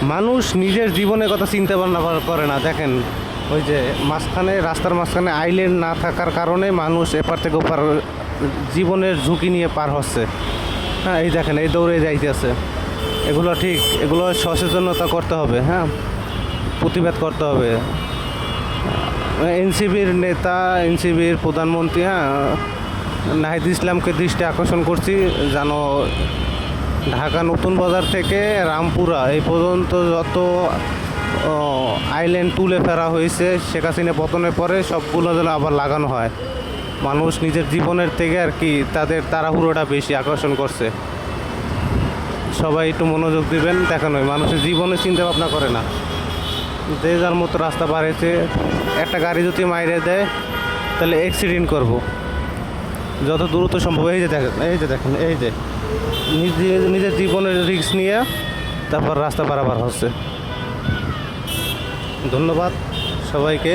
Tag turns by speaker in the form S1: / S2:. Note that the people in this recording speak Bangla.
S1: মানুষ নিজের জীবনের কথা চিন্তা ভাবনা করে না। দেখেন ওই যে মাঝখানে, রাস্তার মাঝখানে আইল্যান্ড না থাকার কারণে মানুষ এপার থেকে ওপার জীবনের ঝুঁকি নিয়ে পার হচ্ছে। হ্যাঁ, এই দেখেন এই দৌড়ে যাইতেছে। এগুলো ঠিক, এগুলো সচেতনতা করতে হবে। হ্যাঁ, প্রতিবাদ করতে হবে। এনসিবির নেতা, এনসিবির প্রধানমন্ত্রী, হ্যাঁ, নাহিদ ইসলামকে দৃষ্টি আকর্ষণ করছি যেন ঢাকা নতুন বাজার থেকে রামপুরা এই পর্যন্ত যত আইল্যান্ড তুলে ফেরা হয়েছে শেখ হাসিনা পতনের পরে সবগুলো যেন আবার লাগানো হয়। মানুষ নিজের জীবনের থেকে আর কি তাদের তাড়াহুড়োটা বেশি আকর্ষণ করছে। সবাই একটু মনোযোগ দিবেন। দেখেন ওই মানুষের জীবনে চিন্তা ভাবনা করে না, যে যার মতো রাস্তা বাড়িয়েছে। একটা গাড়ি যদি মাইরে দেয় তাহলে অ্যাক্সিডেন্ট করব যত দ্রুত সম্ভব। এই যে দেখেন, এই যে দেখেন, এই যে নিজের জীবনের রিস্ক নিয়ে তারপর রাস্তা পারাপার হচ্ছে। ধন্যবাদ সবাইকে।